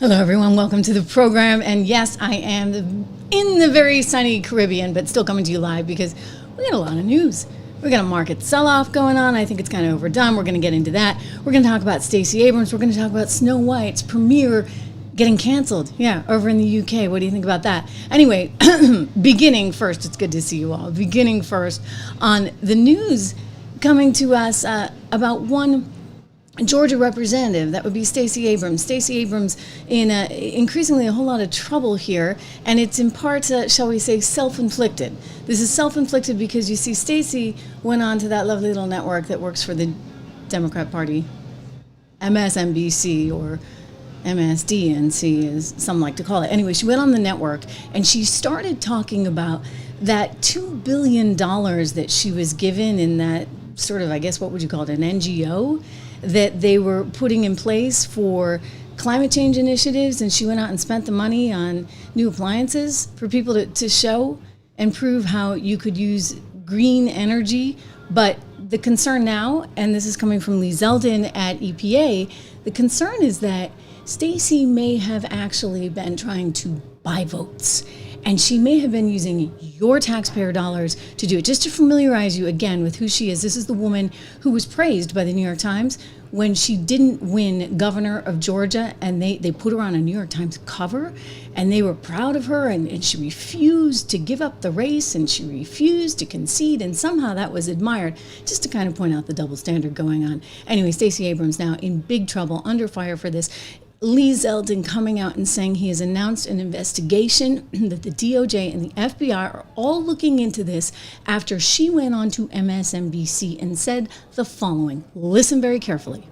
Hello, everyone. Welcome to the program. And yes, I am in the very sunny Caribbean, but still coming to you live because we got a lot of news. We got a market sell-off going on. I think it's kind of overdone. We're going to get into that. We're going to talk about Stacey Abrams. We're going to talk about Snow White's premiere getting canceled. Yeah, over in the UK. What do you think about that? Anyway, beginning first, it's good to see you all. Beginning first on the news coming to us about one Georgia representative, that would be Stacey Abrams. Stacey Abrams in increasingly a whole lot of trouble here, and it's in part, shall we say, self-inflicted. This is self-inflicted because you see Stacey went on to that lovely little network that works for the Democrat Party, MSNBC or MSDNC as some like to call it. Anyway, she went on the network and she started talking about that $2 billion that she was given in that sort of, I guess, what would you call it, an NGO that they were putting in place for climate change initiatives, and she went out and spent the money on new appliances for people to show and prove how you could use green energy. But the concern now, and this is coming from Lee Zeldin at EPA, the concern is that Stacey may have actually been trying to buy votes. And she may have been using your taxpayer dollars to do it. Just to familiarize you again with who she is, this is the woman who was praised by the New York Times when she didn't win governor of Georgia, and they put her on a New York Times cover, and they were proud of her, and she refused to give up the race, and she refused to concede, and somehow that was admired, just to kind of point out the double standard going on. Anyway, Stacey Abrams now in big trouble, under fire for this. Lee Zeldin coming out and saying he has announced an investigation that the DOJ and the FBI are all looking into this after she went on to MSNBC and said the following. Listen very carefully.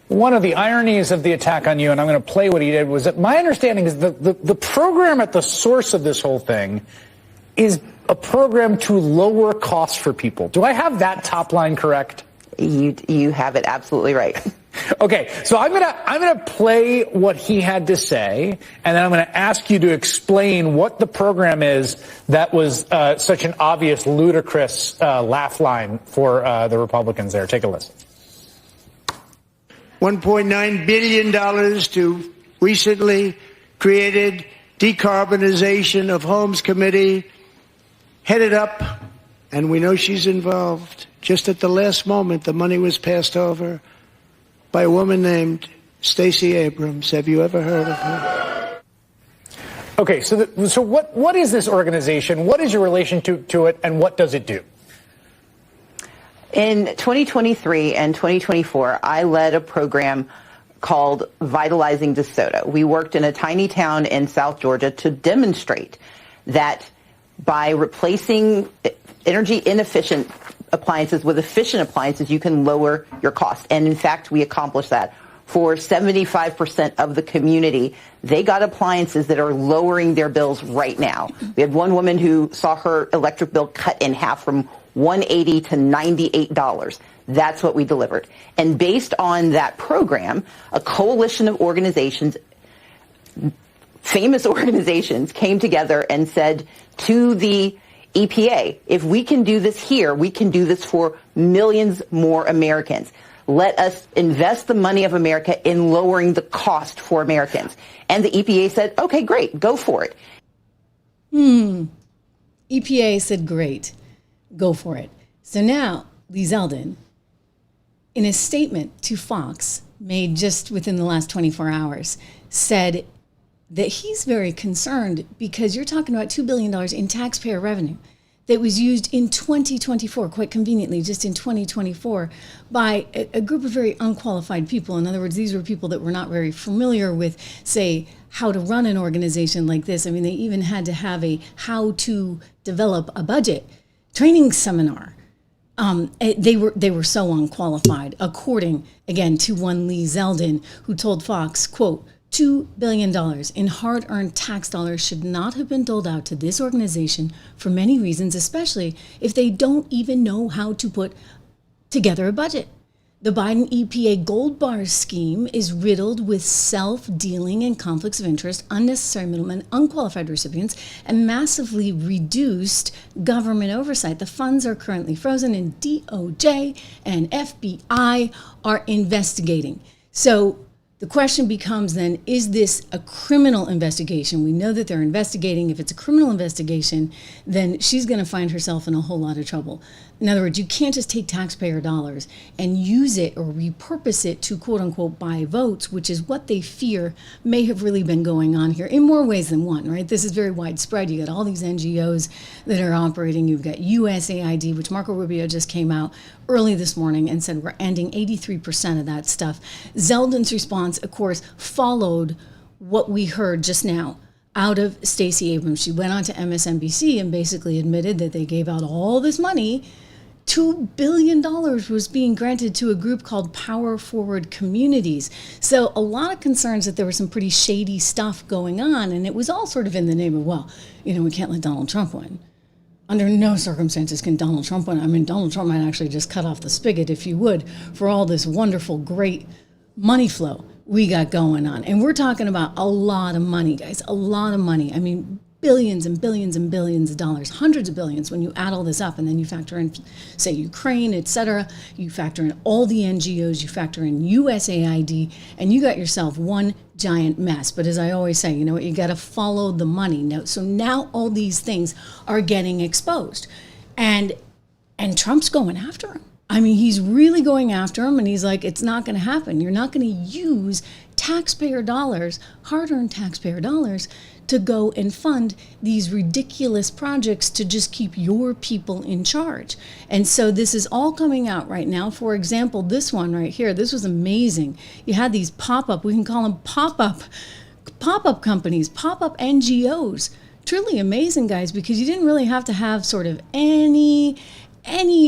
One of the ironies of the attack on you, and I'm going to play what he did, was that my understanding is the program at the source of this whole thing is a program to lower costs for people. Do I have that top line correct? You have it absolutely right. Okay, so I'm gonna play what he had to say, and then I'm gonna ask you to explain what the program is that was such an obvious, ludicrous laugh line for the Republicans there. Take a listen. $1.9 billion to recently created Decarbonization of Homes Committee, headed up, and we know she's involved. Just at the last moment, the money was passed over by a woman named Stacey Abrams. Have you ever heard of her? Okay, so what is this organization? What is your relation to it, and what does it do? In 2023 and 2024, I led a program called Vitalizing DeSoto. We worked in a tiny town in South Georgia to demonstrate that by replacing energy inefficient appliances with efficient appliances, you can lower your cost. And in fact, we accomplished that. For 75% of the community, they got appliances that are lowering their bills right now. We had one woman who saw her electric bill cut in half from $180 to $98. That's what we delivered. And based on that program, a coalition of organizations, famous organizations, came together and said to the EPA, if we can do this here, we can do this for millions more Americans. Let us invest the money of America in lowering the cost for Americans. And the EPA said, okay, great, go for it. EPA said, great, go for it. So now, Lee Zeldin, in a statement to Fox, made just within the last 24 hours, said that he's very concerned because you're talking about $2 billion in taxpayer revenue that was used in 2024, quite conveniently, just in 2024, by a group of very unqualified people. In other words, these were people that were not very familiar with, say, how to run an organization like this. I mean, they even had to have a how to develop a budget training seminar. They were so unqualified, according, again, to one Lee Zeldin, who told Fox, quote, $2 billion in hard-earned tax dollars should not have been doled out to this organization for many reasons, especially if they don't even know how to put together a budget. The Biden EPA gold bar scheme is riddled with self-dealing and conflicts of interest, unnecessary middlemen, unqualified recipients, and massively reduced government oversight. The funds are currently frozen, and DOJ and FBI are investigating. So The question becomes then, is this a criminal investigation? We know that they're investigating. If it's a criminal investigation, then she's going to find herself in a whole lot of trouble. In other words, you can't just take taxpayer dollars and use it or repurpose it to quote unquote buy votes, which is what they fear may have really been going on here in more ways than one, right? This is very widespread. You got all these NGOs that are operating. You've got USAID, which Marco Rubio just came out early this morning and said we're ending 83% of that stuff. Zeldin's response, of course, followed what we heard just now out of Stacey Abrams. She went on to MSNBC and basically admitted that they gave out all this money. $2 billion was being granted to a group called Power Forward Communities. So a lot of concerns that there was some pretty shady stuff going on, and it was all sort of in the name of, well, we can't let Donald Trump win. Under no circumstances can Donald Trump win. I mean, Donald Trump might actually just cut off the spigot, if you would, for all this wonderful, great money flow we got going on. And we're talking about a lot of money, guys, a lot of money. I mean, billions and billions and billions of dollars, hundreds of billions when you add all this up, and then you factor in, say, Ukraine, et cetera. You factor in all the NGOs, you factor in USAID, and you got yourself one giant mess. But as I always say, you know what, you got to follow the money. So now all these things are getting exposed. And Trump's going after him. I mean, he's really going after him, and he's like, it's not going to happen. You're not going to use taxpayer dollars, hard-earned taxpayer dollars, to go and fund these ridiculous projects to just keep your people in charge. And so this is all coming out right now. For example, this one right here, this was amazing. You had these pop-up, we can call them pop-up companies, pop-up NGOs. Truly amazing, guys, because you didn't really have to have sort of any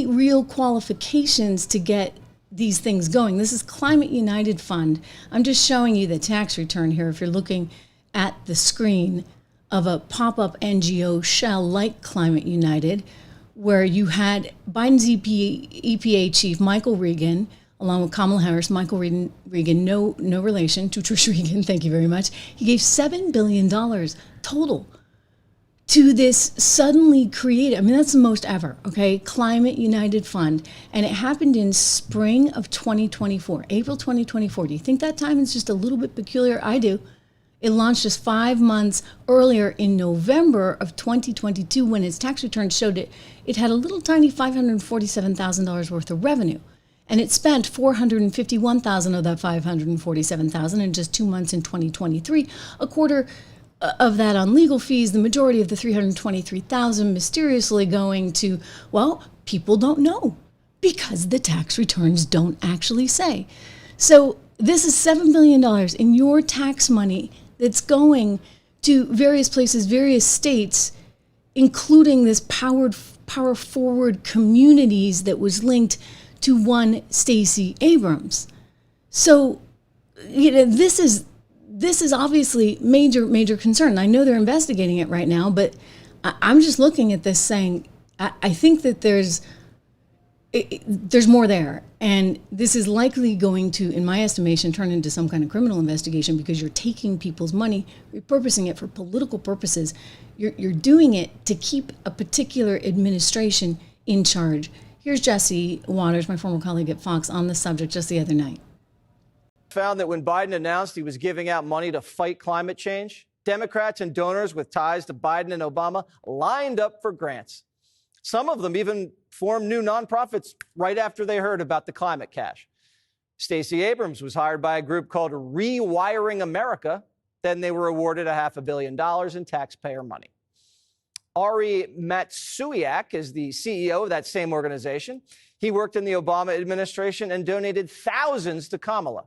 real qualifications to get these things going. This is Climate United Fund. I'm just showing you the tax return here. If you're looking at the screen of a pop-up NGO shell like Climate United, where you had Biden's EPA chief, Michael Regan, along with Kamala Harris. Michael Regan, no relation to Trish Regan, thank you very much. He gave $7 billion total to this suddenly created, I mean, that's the most ever, okay, Climate United Fund. And it happened in spring of 2024, April 2024. Do you think that time is just a little bit peculiar? I do. It launched just 5 months earlier in November of 2022 when its tax return showed it had a little tiny $547,000 worth of revenue. And it spent $451,000 of that $547,000 in just 2 months in 2023, a quarter of that on legal fees, the majority of the $323,000 mysteriously going to, well, people don't know because the tax returns don't actually say. So this is $7 billion in your tax money that's going to various places, various states, including this Power Forward Communities that was linked to one Stacey Abrams. So, this is obviously major concern. I know they're investigating it right now, but I'm just looking at this saying, I think that there's more there. And this is likely going to, in my estimation, turn into some kind of criminal investigation because you're taking people's money, repurposing it for political purposes. You're doing it to keep a particular administration in charge. Here's Jesse Waters, my former colleague at Fox, on the subject just the other night. Found that when Biden announced he was giving out money to fight climate change, Democrats and donors with ties to Biden and Obama lined up for grants. Some of them even formed new nonprofits right after they heard about the climate cash. Stacey Abrams was hired by a group called Rewiring America. Then they were awarded $500 million in taxpayer money. Ari Matsuiak is the CEO of that same organization. He worked in the Obama administration and donated thousands to Kamala.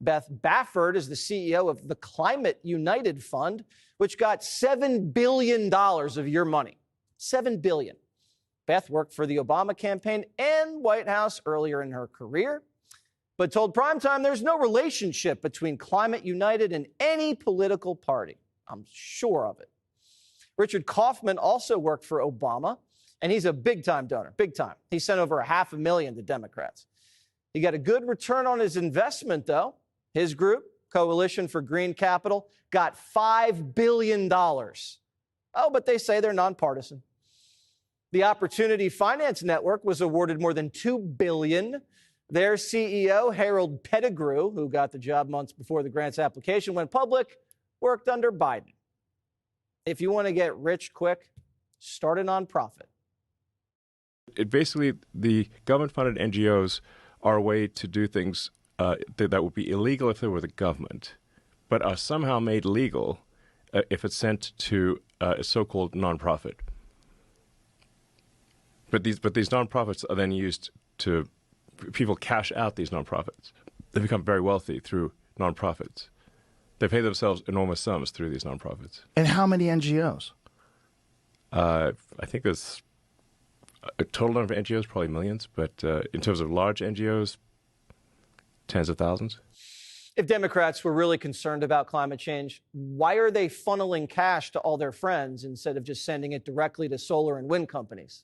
Beth Baffert is the CEO of the Climate United Fund, which got $7 billion of your money. $7 billion. Beth worked for the Obama campaign and White House earlier in her career, but told Primetime there's no relationship between Climate United and any political party. I'm sure of it. Richard Kaufman also worked for Obama, and he's a big-time donor, big time. He sent over $500,000 to Democrats. He got a good return on his investment, though. His group, Coalition for Green Capital, got $5 billion. Oh, but they say they're nonpartisan. The Opportunity Finance Network was awarded more than $2 billion. Their CEO, Harold Pettigrew, who got the job months before the grant's application went public, worked under Biden. If you want to get rich quick, start a nonprofit. Basically, the government-funded NGOs are a way to do things that would be illegal if they were the government, but are somehow made legal if it's sent to a so-called nonprofit. But these nonprofits are then used to people cash out these nonprofits. They become very wealthy through nonprofits. They pay themselves enormous sums through these nonprofits. And how many NGOs? I think there's a total number of NGOs, probably millions, but in terms of large NGOs, tens of thousands. If Democrats were really concerned about climate change, why are they funneling cash to all their friends instead of just sending it directly to solar and wind companies?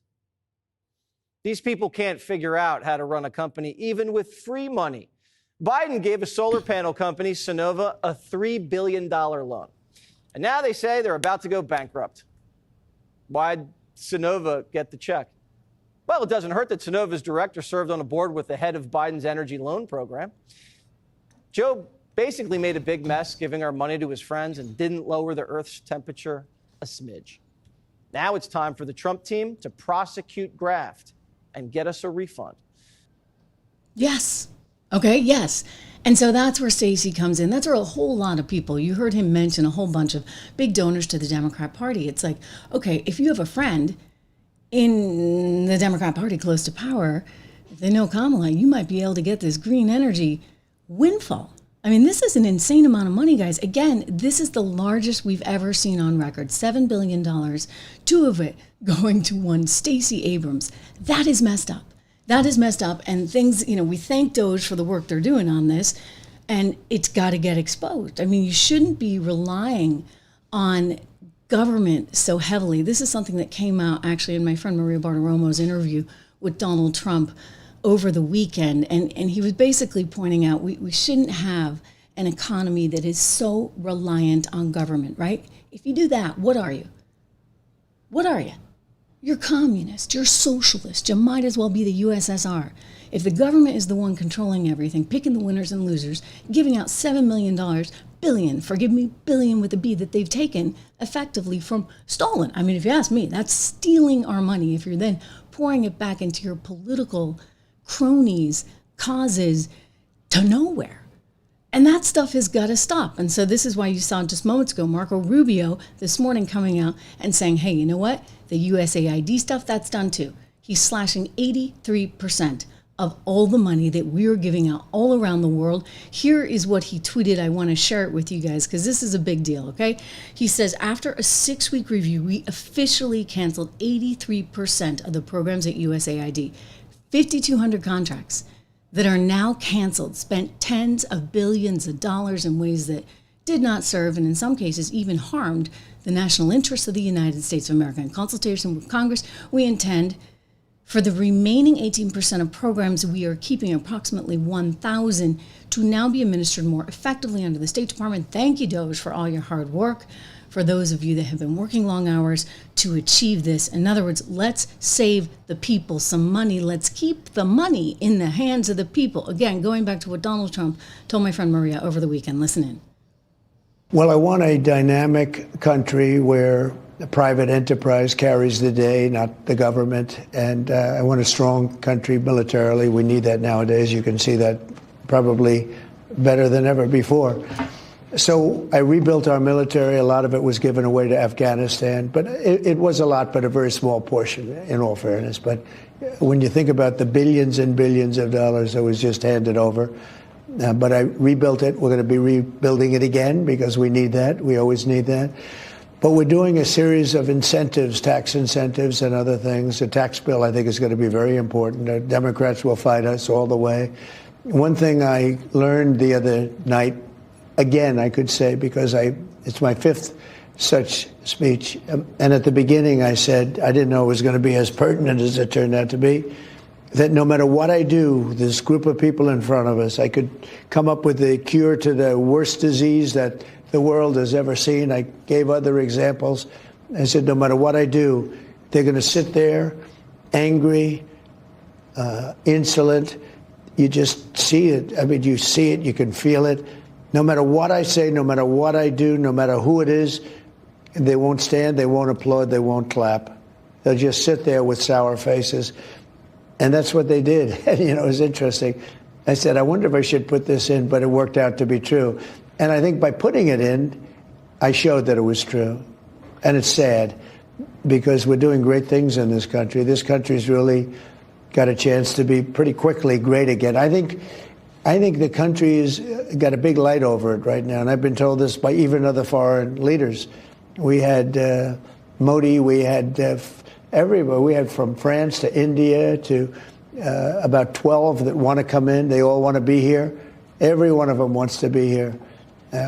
These people can't figure out how to run a company even with free money. Biden gave a solar panel company, Sunnova, a $3 billion loan. And now they say they're about to go bankrupt. Why'd Sunnova get the check? Well, it doesn't hurt that Sunnova's director served on a board with the head of Biden's energy loan program. Joe basically made a big mess giving our money to his friends and didn't lower the Earth's temperature a smidge. Now it's time for the Trump team to prosecute graft and get us a refund. Yes. Okay, yes. And so that's where Stacey comes in. That's where a whole lot of people, you heard him mention a whole bunch of big donors to the Democrat Party. It's like, okay, if you have a friend in the Democrat Party close to power, if they know Kamala, you might be able to get this green energy windfall. I mean, this is an insane amount of money, guys. Again, this is the largest we've ever seen on record, $7 billion, two of it going to one Stacey Abrams. That is messed up. That is messed up. And things, we thank Doge for the work they're doing on this, and it's got to get exposed. I mean, you shouldn't be relying on government so heavily. This is something that came out actually in my friend Maria Bartiromo's interview with Donald Trump over the weekend. And he was basically pointing out we shouldn't have an economy that is so reliant on government, right? If you do that, what are you? What are you? You're communist, you're socialist, you might as well be the USSR. If the government is the one controlling everything, picking the winners and losers, giving out $7 million, billion with a B, that they've taken effectively from stolen. I mean, if you ask me, that's stealing our money. If you're then pouring it back into your political cronies, causes to nowhere. And that stuff has got to stop. And so this is why you saw just moments ago, Marco Rubio this morning coming out and saying, hey, you know what? The USAID stuff, that's done too. He's slashing 83% of all the money that we are giving out all around the world. Here is what he tweeted. I want to share it with you guys because this is a big deal, okay? He says, after a 6-week review, we officially canceled 83% of the programs at USAID. 5,200 contracts that are now canceled, spent tens of billions of dollars in ways that did not serve, and in some cases even harmed the national interests of the United States of America. In consultation with Congress, we intend for the remaining 18% of programs, we are keeping approximately 1,000 to now be administered more effectively under the State Department. Thank you, Doge, for all your hard work. For those of you that have been working long hours to achieve this. In other words, let's save the people some money. Let's keep the money in the hands of the people. Again, going back to what Donald Trump told my friend Maria over the weekend. Listen in. Well, I want a dynamic country where the private enterprise carries the day, not the government. And I want a strong country militarily. We need that nowadays. You can see that probably better than ever before. So I rebuilt our military. A lot of it was given away to Afghanistan, but it was a lot, but a very small portion, in all fairness. But when you think about the billions and billions of dollars that was just handed over, but I rebuilt it. We're going to be rebuilding it again because we need that. We always need that. But we're doing a series of incentives, tax incentives and other things. The tax bill, I think, is going to be very important. The Democrats will fight us all the way. One thing I learned the other night, again, I could say, because it's my 5th such speech. And at the beginning, I said, I didn't know it was going to be as pertinent as it turned out to be, that no matter what I do, this group of people in front of us, I could come up with the cure to the worst disease that the world has ever seen. I gave other examples. I said, no matter what I do, they're going to sit there angry, insolent, you just see it. I mean, you see it, you can feel it. No matter what I say, no matter what I do, no matter who it is, they won't stand, they won't applaud, they won't clap. They'll just sit there with sour faces. And that's what they did. And, you know, it was interesting. I said, I wonder if I should put this in, but it worked out to be true. And I think by putting it in, I showed that it was true. And it's sad because we're doing great things in this country. This country's really got a chance to be pretty quickly great again. I think the country's got a big light over it right now. And I've been told this by even other foreign leaders. We had Modi, we had everybody. We had from France to India to about 12 that want to come in. They all want to be here. Every one of them wants to be here.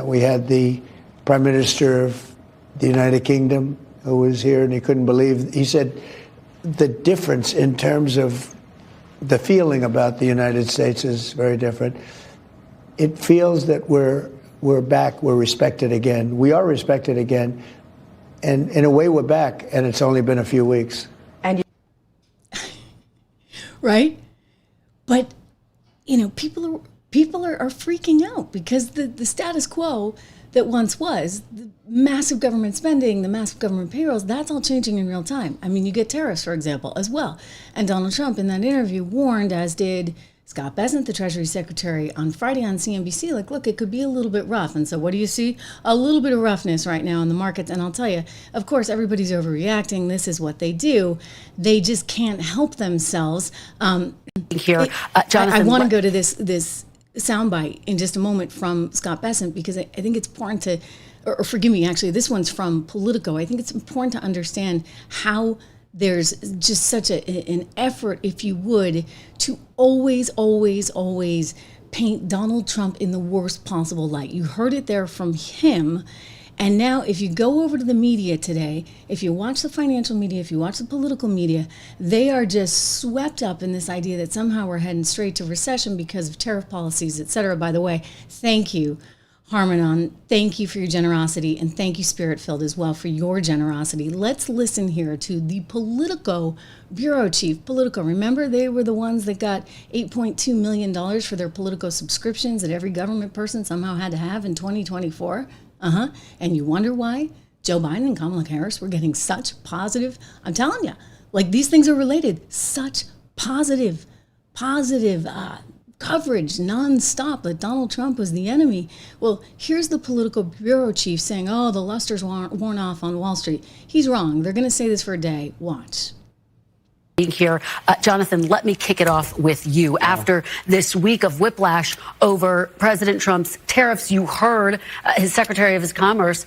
We had the Prime Minister of the United Kingdom who was here, and he couldn't believe. He said the difference in terms of the feeling about the United States is very different. It feels that we're back, we're respected again. We are respected again. And in a way, we're back, and it's only been a few weeks. And right? But, you know, people are freaking out because the status quo that once was, the massive government spending, the massive government payrolls, that's all changing in real time. I mean, you get tariffs, for example, as well. And Donald Trump in that interview warned, as did Scott Bessent, the Treasury Secretary, on Friday on CNBC, like, look, it could be a little bit rough. And so what do you see? A little bit of roughness right now in the markets. And I'll tell you, of course, everybody's overreacting. This is what they do. They just can't help themselves. Jonathan, I want to go to this soundbite in just a moment from Scott Bessent, because I think it's important to, or forgive me, actually, this one's from Politico. I think it's important to understand how there's just such an effort, if you would, to always paint Donald Trump in the worst possible light. You heard it there from him. And now if you go over to the media today, if you watch the financial media, if you watch the political media, they are just swept up in this idea that somehow we're heading straight to recession because of tariff policies, et cetera. By the way, thank you, Harmanon. Thank you for your generosity, and thank you, Spirit-Filled, as well, for your generosity. Let's listen here to the Politico bureau chief. Politico, remember they were the ones that got $8.2 million for their Politico subscriptions that every government person somehow had to have in 2024? And you wonder why Joe Biden and Kamala Harris were getting such positive, I'm telling you, like these things are related, such positive coverage nonstop that Donald Trump was the enemy. Well, here's the Politico bureau chief saying, oh, the luster's worn off on Wall Street. He's wrong. They're going to say this for a day. Watch. Here. Jonathan, let me kick it off with you. Yeah. After this week of whiplash over President Trump's tariffs, you heard his Secretary of Commerce,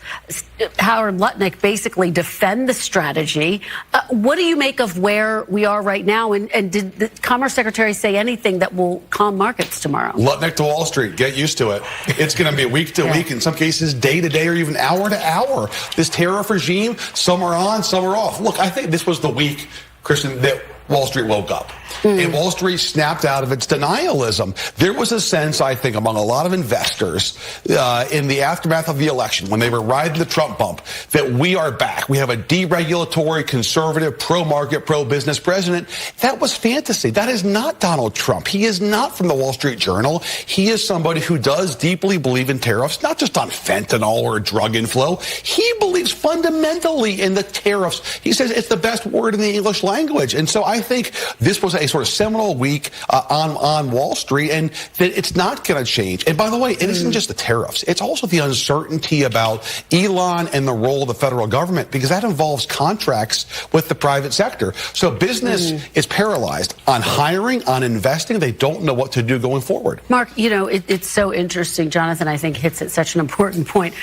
Howard Lutnick, basically defend the strategy. What do you make of where we are right now? And did the Commerce Secretary say anything that will calm markets tomorrow? Lutnick to Wall Street. Get used to it. It's going to be week to week, in some cases day to day, or even hour to hour. This tariff regime, some are on, some are off. Look, I think this was the week, Kristen, that Wall Street woke up. And Wall Street snapped out of its denialism. There was a sense, I think, among a lot of investors in the aftermath of the election, when they were riding the Trump bump, that we are back. We have a deregulatory, conservative, pro-market, pro-business president. That was fantasy. That is not Donald Trump. He is not from the Wall Street Journal. He is somebody who does deeply believe in tariffs, not just on fentanyl or drug inflow. He believes fundamentally in the tariffs. He says it's the best word in the English language. And so I think this was a sort of seminal week on Wall Street, and that it's not going to change. And by the way, it isn't just the tariffs. It's also the uncertainty about Elon and the role of the federal government, because that involves contracts with the private sector. So business is paralyzed on hiring, on investing. They don't know what to do going forward. Mark, you know, it's so interesting. Jonathan, I think, hits at such an important point.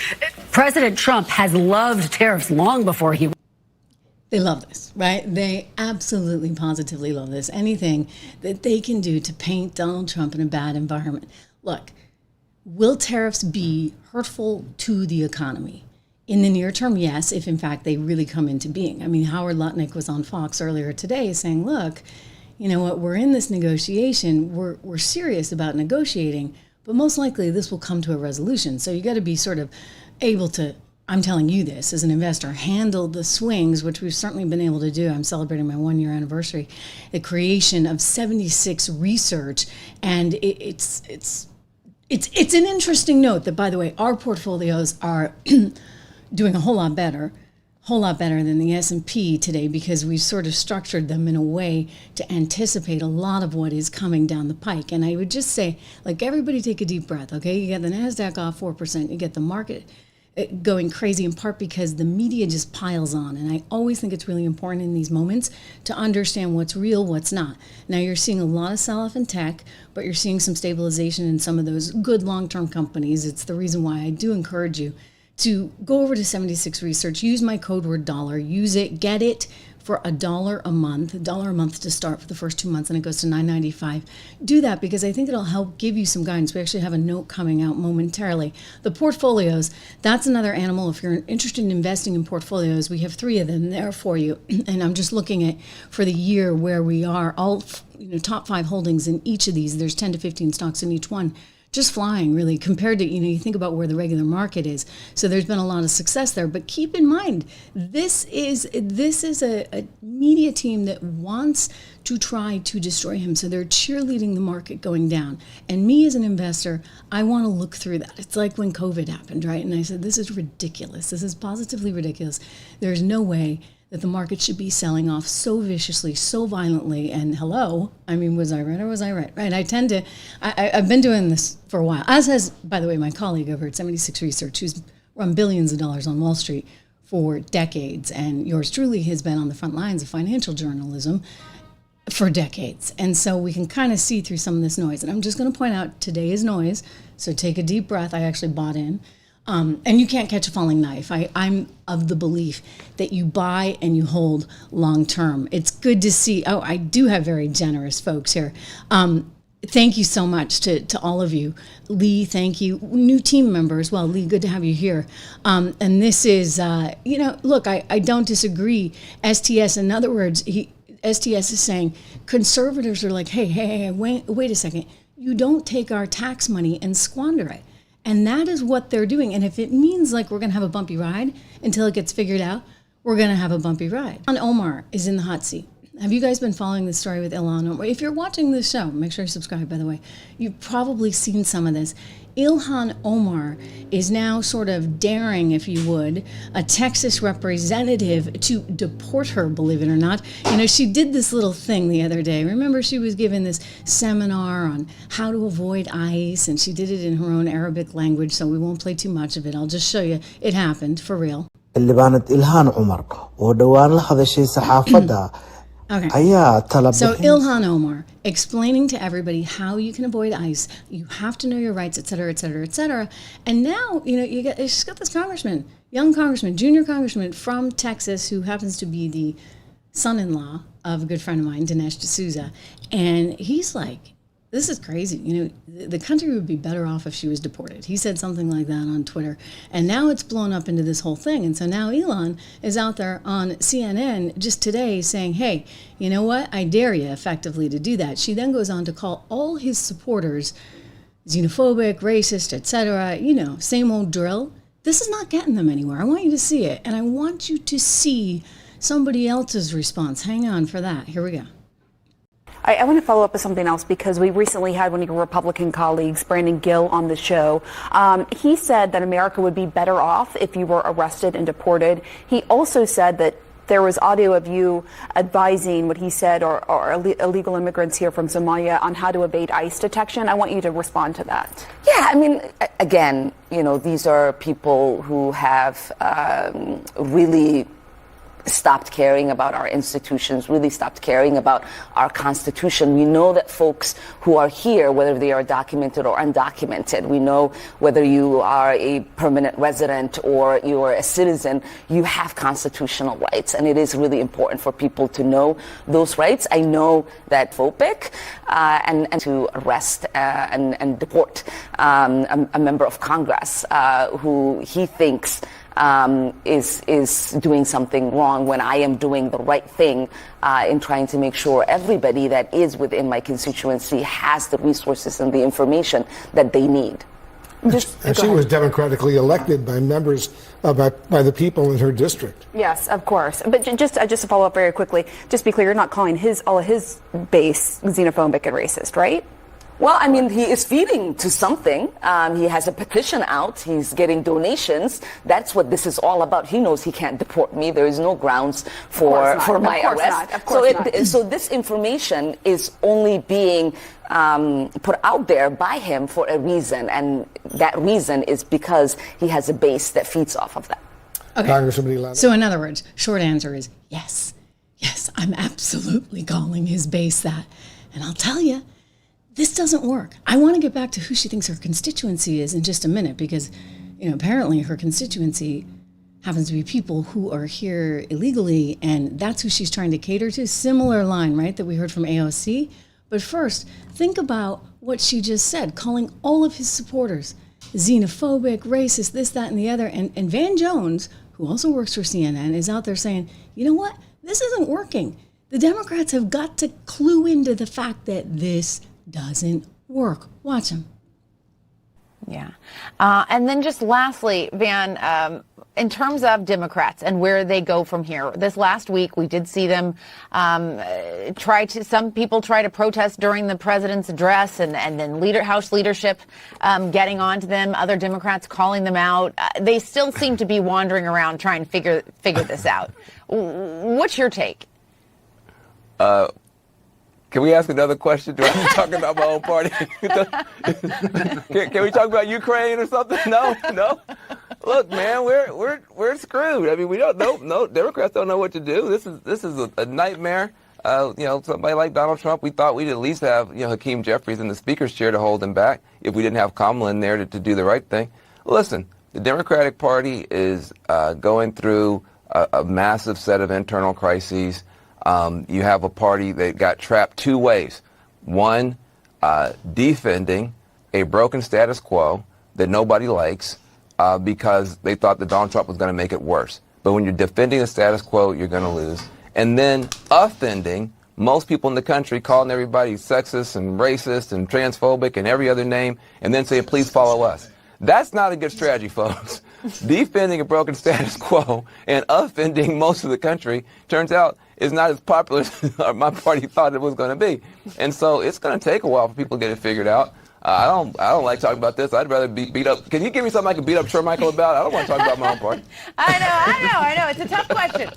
President Trump has loved tariffs long before he... They love this, right? They absolutely, positively love this. Anything that they can do to paint Donald Trump in a bad environment. Look, will tariffs be hurtful to the economy? In the near term, yes, if in fact they really come into being. I mean, Howard Lutnick was on Fox earlier today saying, look, you know what, we're in this negotiation, we're serious about negotiating, but most likely this will come to a resolution. So you got to be sort of able to I'm telling you this as an investor, handled the swings, which we've certainly been able to do. I'm celebrating my 1-year anniversary, the creation of 76 Research. And it's an interesting note that, by the way, our portfolios are doing a whole lot better than the S&P today, because we've sort of structured them in a way to anticipate a lot of what is coming down the pike. And I would just say, like, everybody take a deep breath, okay? You get the NASDAQ off 4%, you get the market going crazy, in part because the media just piles on. And I always think it's really important in these moments to understand what's real, what's not. Now, you're seeing a lot of sell-off in tech, but you're seeing some stabilization in some of those good long-term companies. It's the reason why I do encourage you to go over to 76 Research, use my code word dollar, use it, get it for $1 a month to start for the first 2 months, and it goes to $9.95. Do that because I think it'll help give you some guidance. We actually have a note coming out momentarily. The portfolios, that's another animal. If you're interested in investing in portfolios, we have 3 of them there for you. And I'm just looking at for the year where we are, all top 5 holdings in each of these. There's 10 to 15 stocks in each one. Just flying, really, compared to, you think about where the regular market is. So there's been a lot of success there. But keep in mind, this is a media team that wants to try to destroy him. So they're cheerleading the market going down. And me as an investor, I want to look through that. It's like when COVID happened, right? And I said, this is ridiculous. This is positively ridiculous. There's no way that the market should be selling off so viciously, so violently. And hello, I mean, was I right or was I right? Right, I've been doing this for a while, as has, by the way, my colleague over at 76 Research, who's run billions of dollars on Wall Street for decades. And yours truly has been on the front lines of financial journalism for decades. And so we can kind of see through some of this noise. And I'm just going to point out, today is noise, so take a deep breath. I actually bought in. And you can't catch a falling knife. I'm of the belief that you buy and you hold long term. It's good to see. Oh, I do have very generous folks here. Thank you so much to all of you. Lee, thank you. New team member as well. Lee, good to have you here. And this is, look, I don't disagree. STS, in other words, STS is saying conservatives are like, hey, wait a second. You don't take our tax money and squander it. And that is what they're doing. And if it means like we're going to have a bumpy ride until it gets figured out, we're going to have a bumpy ride. Ilhan Omar is in the hot seat. Have you guys been following the story with Ilhan Omar? If you're watching this show, make sure you subscribe, by the way. You've probably seen some of this. Ilhan Omar is now sort of daring, if you would, a Texas representative to deport her, believe it or not. She did this little thing the other day. Remember, she was given this seminar on how to avoid ICE, and she did it in her own Arabic language, so we won't play too much of it. I'll just show you. It happened, for real. xildhibaanad Ilhan Omar oo dhowaan la hadashay saxaafadda. Okay. So Ilhan Omar explaining to everybody how you can avoid ICE, you have to know your rights, et cetera, et cetera, et cetera. And now, she's got this congressman, young congressman, junior congressman from Texas, who happens to be the son-in-law of a good friend of mine, Dinesh D'Souza. And he's like, this is crazy. The country would be better off if she was deported. He said something like that on Twitter. And now it's blown up into this whole thing. And so now Elon is out there on CNN just today saying, hey, you know what? I dare you effectively to do that. She then goes on to call all his supporters xenophobic, racist, etc. Same old drill. This is not getting them anywhere. I want you to see it. And I want you to see somebody else's response. Hang on for that. Here we go. I want to follow up with something else, because we recently had one of your Republican colleagues, Brandon Gill, on the show. He said that America would be better off if you were arrested and deported. He also said that there was audio of you advising what he said are illegal immigrants here from Somalia on how to evade ICE detection. I want you to respond to that. Yeah, I mean, again, these are people who have really stopped caring about our institutions, really stopped caring about our Constitution. We know that folks who are here, whether they are documented or undocumented, we know whether you are a permanent resident or you are a citizen, you have constitutional rights. And it is really important for people to know those rights. I know that phobic and to arrest and deport a member of Congress who he thinks is doing something wrong when I am doing the right thing in trying to make sure everybody that is within my constituency has the resources and the information that they need. And she was democratically elected by members, by the people in her district. Yes, of course. But just to follow up very quickly, just be clear, you're not calling all of his base xenophobic and racist, right? Well, I mean, he is feeding to something. He has a petition out. He's getting donations. That's what this is all about. He knows he can't deport me. There is no grounds for my arrest. So this information is only being put out there by him for a reason, and that reason is because he has a base that feeds off of that. Okay. So in other words, short answer is yes. Yes, I'm absolutely calling his base that. And I'll tell you, this doesn't work. I want to get back to who she thinks her constituency is in just a minute, because, apparently her constituency happens to be people who are here illegally, and that's who she's trying to cater to. Similar line, right, that we heard from AOC. But first, think about what she just said, calling all of his supporters xenophobic, racist, this, that, and the other. And Van Jones, who also works for CNN, is out there saying, you know what? This isn't working. The Democrats have got to clue into the fact that this doesn't work. Watch him. Yeah. And then just lastly, Van, in terms of Democrats and where they go from here, this last week we did see them some people try to protest during the president's address, and then House leadership getting onto them, other Democrats calling them out. They still seem to be wandering around trying to figure this out. What's your take? Can we ask another question? Do I have to talk about my own party? Can we talk about Ukraine or something? No. Look, man, we're screwed. I mean, we don't know. No, Democrats don't know what to do. This is a nightmare. Somebody like Donald Trump, we thought we'd at least have Hakeem Jeffries in the speaker's chair to hold him back if we didn't have Kamala in there to do the right thing. Listen, the Democratic Party is going through a massive set of internal crises. You have a party that got trapped two ways. One, defending a broken status quo that nobody likes because they thought that Donald Trump was going to make it worse. But when you're defending the status quo, you're going to lose. And then offending most people in the country, calling everybody sexist and racist and transphobic and every other name, and then saying, please follow us. That's not a good strategy, folks. Defending a broken status quo and offending most of the country turns out is not as popular as my party thought it was going to be. And so it's going to take a while for people to get it figured out. I don't like talking about this. I'd rather be beat up. Can you give me something I can beat up Shermichael about? I don't want to talk about my own party. I know. It's a tough question.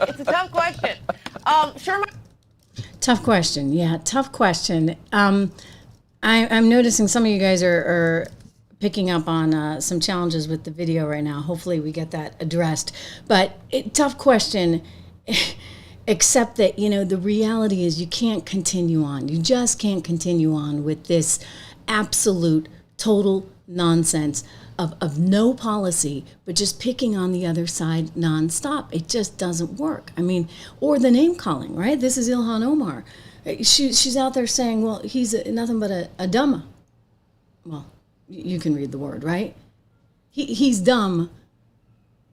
Shermichael. Tough question. Yeah, tough question. I'm noticing some of you guys are picking up on some challenges with the video right now. Hopefully we get that addressed. But tough question, except that, the reality is you can't continue on. You just can't continue on with this absolute, total nonsense of no policy, but just picking on the other side nonstop. It just doesn't work. I mean, or the name calling, right? This is Ilhan Omar. She's out there saying, well, he's nothing but a dumb. Well, you can read the word, right? He's dumb,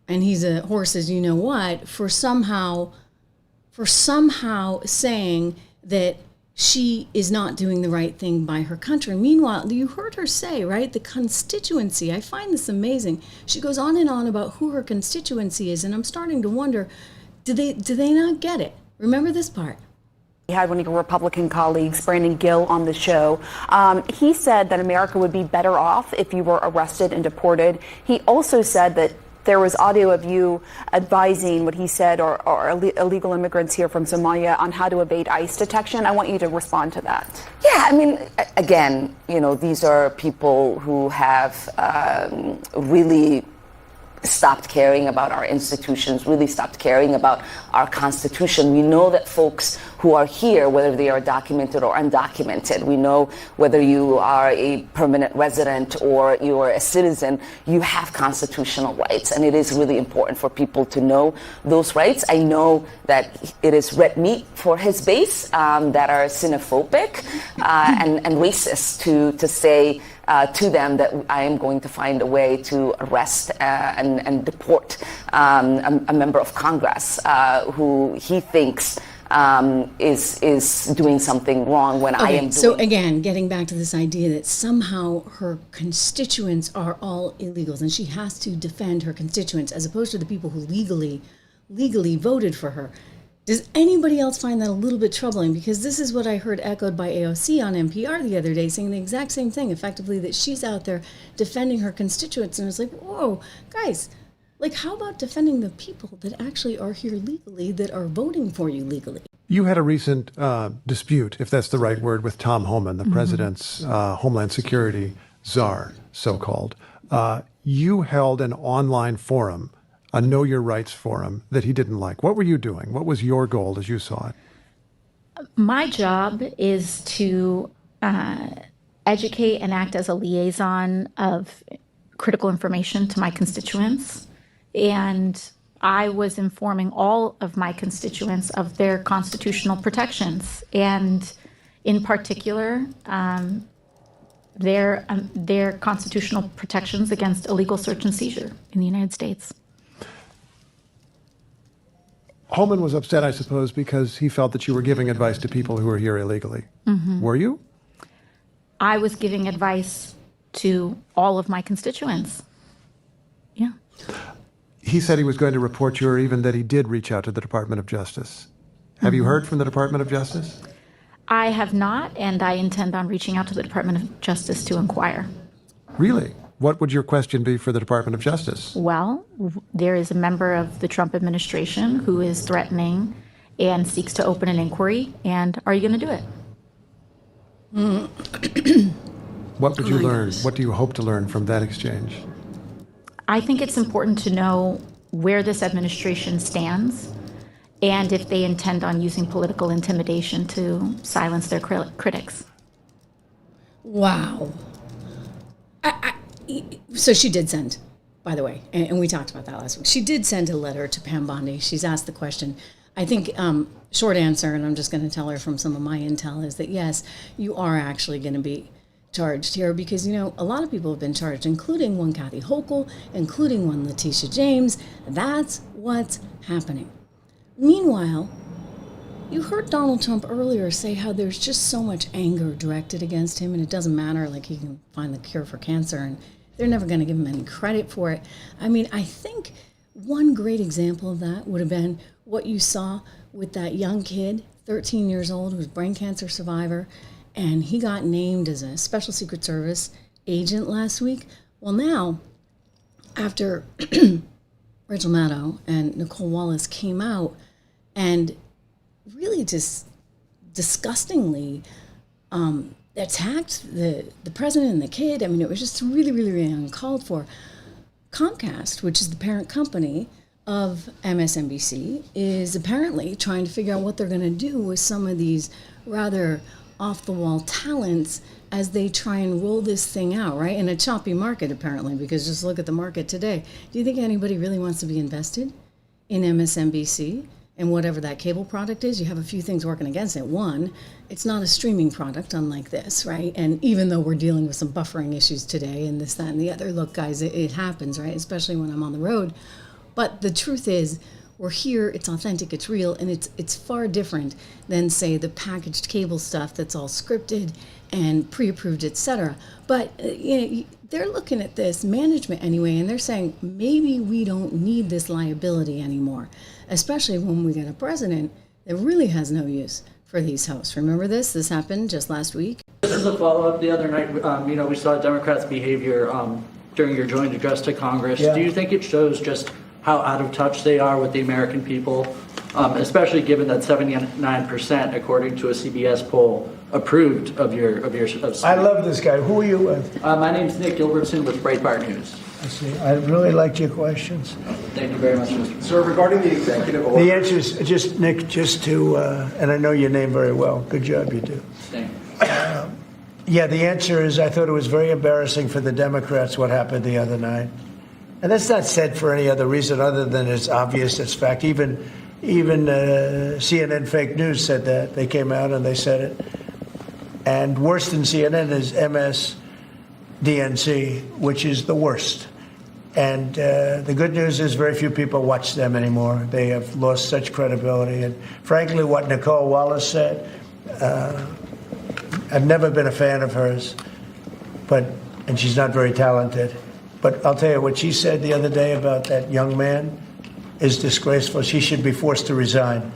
and he's a horse as you know what, for somehow saying that she is not doing the right thing by her country. Meanwhile, you heard her say, right, the constituency. I find this amazing. She goes on and on about who her constituency is, and I'm starting to wonder, do they not get it? Remember this part. He had one of your Republican colleagues, Brandon Gill, on the show. He said that America would be better off if you were arrested and deported. He also said that there was audio of you advising what he said are illegal immigrants here from Somalia on how to evade ICE detection. I want you to respond to that. Yeah, I mean, again, these are people who have really stopped caring about our institutions, really stopped caring about our Constitution. We know that folks who are here, whether they are documented or undocumented, we know whether you are a permanent resident or you are a citizen, you have constitutional rights. And it is really important for people to know those rights. I know that it is red meat for his base that are xenophobic and racist to say to them that I am going to find a way to arrest and deport a member of Congress who he thinks is doing something wrong when I am doing. So again, getting back to this idea that somehow her constituents are all illegals, and she has to defend her constituents as opposed to the people who legally voted for her. Does anybody else find that a little bit troubling? Because this is what I heard echoed by AOC on NPR the other day, saying the exact same thing, effectively, that she's out there defending her constituents. And it's like, whoa, guys, like, how about defending the people that actually are here legally, that are voting for you legally? You had a recent dispute, if that's the right word, with Tom Homan, the president's Homeland Security czar, so-called. You held an online forum, a Know Your Rights forum, that he didn't like. What were you doing? What was your goal as you saw it? My job is to educate and act as a liaison of critical information to my constituents. And I was informing all of my constituents of their constitutional protections, and in particular, their constitutional protections against illegal search and seizure in the United States. Homan was upset, I suppose, because he felt that you were giving advice to people who are here illegally. Were you? I was giving advice to all of my constituents. Yeah. He said he was going to report you, or even that he did reach out to the Department of Justice. Have you heard from the Department of Justice? I have not, and I intend on reaching out to the Department of Justice to inquire. Really? What would your question be for the Department of Justice? Well, there is a member of the Trump administration who is threatening and seeks to open an inquiry, and are you going to do it? What would you learn? What do you hope to learn from that exchange? I think it's important to know where this administration stands and if they intend on using political intimidation to silence their critics. Wow. So she did send, by the way, and we talked about that last week. She did send a letter to Pam Bondi. She's asked the question. I think short answer, and I'm just going to tell her from some of my intel, is that yes, you are actually going to be charged here, because, you know, a lot of people have been charged, including one Kathy Hochul, including one Letitia James. That's what's happening. Meanwhile, you heard Donald Trump earlier say how there's just so much anger directed against him, and it doesn't matter, like he can find the cure for cancer, and they're never going to give him any credit for it. I mean, I think one great example of that would have been what you saw with that young kid, 13 years old, who's a brain cancer survivor, and he got named as a Special Secret Service agent last week. Well, now, after Rachel Maddow and Nicole Wallace came out and really just disgustingly attacked the president and the kid. I mean, it was just really, really, really uncalled for. Comcast, which is the parent company of MSNBC, is apparently trying to figure out what they're going to do with some of these rather off-the-wall talents as they try and roll this thing out, right? In a choppy market, apparently, because just look at the market today. Do you think anybody really wants to be invested in MSNBC and whatever that cable product is? You have a few things working against it. One, it's not a streaming product, unlike this, right? And even though we're dealing with some buffering issues today and this, that, and the other, look, guys, it happens, right? Especially when I'm on the road. But the truth is, we're here, it's authentic, it's real, and it's far different than, say, the packaged cable stuff that's all scripted and pre-approved, etc. But you know, they're looking at this, management anyway, and they're saying, maybe we don't need this liability anymore, especially when we got a president that really has no use for these hosts. Remember this? This happened just last week. This is a follow-up. The other night, we saw Democrats' behavior during your joint address to Congress. Yeah. Do you think it shows just how out of touch they are with the American people, especially given that 79%, according to a CBS poll, approved of your I love this guy. Who are you with? My name's Nick Gilbertson with Breitbart News. I see. I really liked your questions. Thank you very much, Mr. Sir, regarding the executive order. The answer is just, Nick, just to, and I know your name very well. Good job, you do. Thank you. Yeah, the answer is I thought it was very embarrassing for the Democrats what happened the other night. And that's not said for any other reason other than it's obvious, it's fact. Even CNN fake news said that. They came out and they said it. And worse than CNN is MSDNC, which is the worst. And the good news is very few people watch them anymore. They have lost such credibility. And frankly, what Nicole Wallace said, I've never been a fan of hers, and she's not very talented. But I'll tell you, what she said the other day about that young man is disgraceful. She should be forced to resign.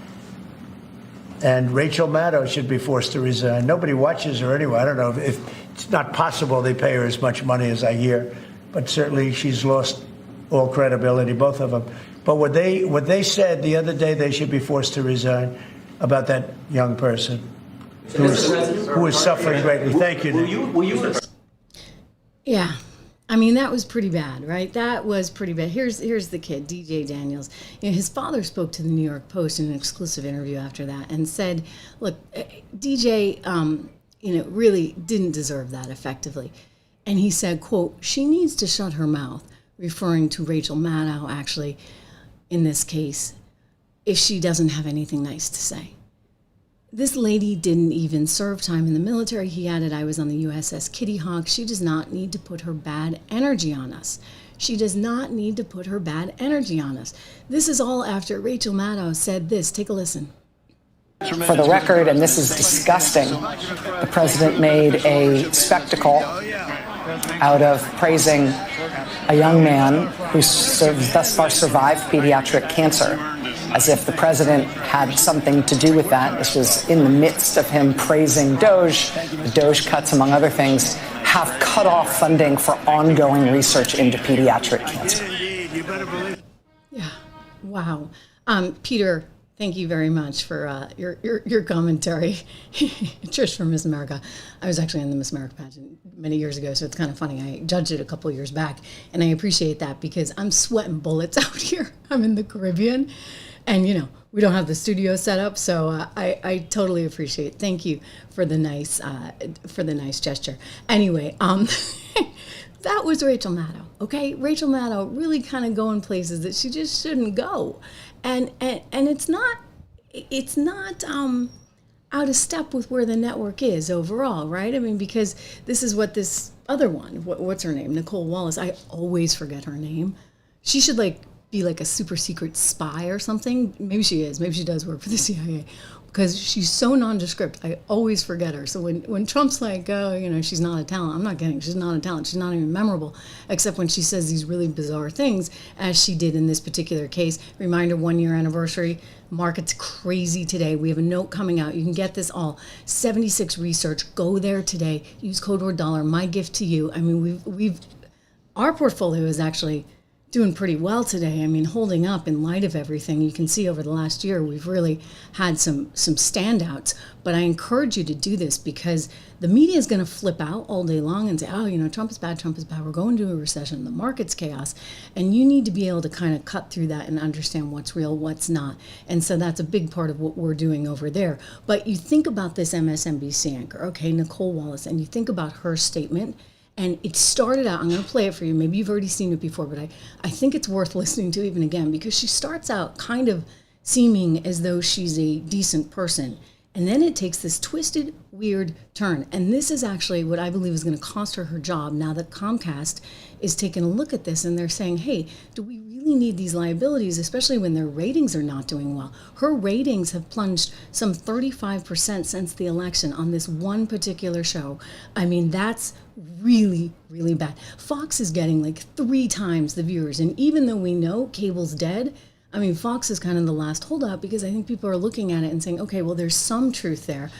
And Rachel Maddow should be forced to resign. Nobody watches her anyway. I don't know if it's not possible they pay her as much money as I hear, but certainly she's lost all credibility, both of them. But what they said the other day, they should be forced to resign about that young person who is suffering greatly. Thank you, Nick. Yeah. I mean, that was pretty bad, right? That was pretty bad. Here's the kid, DJ Daniels. You know, his father spoke to the New York Post in an exclusive interview after that and said, look, DJ, really didn't deserve that effectively. And he said, quote, she needs to shut her mouth, referring to Rachel Maddow, actually, in this case, if she doesn't have anything nice to say. This lady didn't even serve time in the military. He added, I was on the USS Kitty Hawk. She does not need to put her bad energy on us. She does not need to put her bad energy on us. This is all after Rachel Maddow said this. Take a listen. For the record, and this is disgusting, the president made a spectacle out of praising a young man who thus far survived pediatric cancer, as if the president had something to do with that. This was in the midst of him praising Doge. The Doge cuts, among other things, have cut off funding for ongoing research into pediatric cancer. Yeah. Wow. Peter, thank you very much for your commentary. Trish from Miss America. I was actually in the Miss America pageant many years ago, so it's kind of funny. I judged it a couple of years back, and I appreciate that because I'm sweating bullets out here. I'm in the Caribbean, and we don't have the studio set up, so I totally appreciate it. Thank you for the nice gesture. Anyway, that was Rachel Maddow. Okay, Rachel Maddow really kind of going places that she just shouldn't go. And it's not out of step with where the network is overall, right? I mean, because this is what this other one, what's her name? Nicole Wallace. I always forget her name. She should be like a super secret spy or something. Maybe she is. Maybe she does work for the CIA because she's so nondescript. I always forget her. So when Trump's like, oh, she's not a talent. I'm not kidding. She's not a talent. She's not even memorable, except when she says these really bizarre things, as she did in this particular case. Reminder, 1-year anniversary. Market's crazy today. We have a note coming out. You can get this all. 76 Research. Go there today. Use code word $. My gift to you. I mean, our portfolio is actually doing pretty well today. I mean, holding up in light of everything. You can see over the last year, we've really had some standouts. But I encourage you to do this because the media is going to flip out all day long and say, oh, Trump is bad, we're going to a recession, the market's chaos. And you need to be able to kind of cut through that and understand what's real, what's not. And so that's a big part of what we're doing over there. But you think about this MSNBC anchor, okay, Nicole Wallace, and you think about her statement. And it started out, I'm going to play it for you. Maybe you've already seen it before, but I think it's worth listening to even again because she starts out kind of seeming as though she's a decent person. And then it takes this twisted, weird turn. And this is actually what I believe is going to cost her job now that Comcast is taking a look at this and they're saying, hey, do we really need these liabilities, especially when their ratings are not doing well? Her ratings have plunged some 35% since the election on this one particular show. I mean, that's really, really bad. Fox is getting like 3 times the viewers. And even though we know cable's dead, I mean, Fox is kind of the last holdout because I think people are looking at it and saying, okay, well, there's some truth there.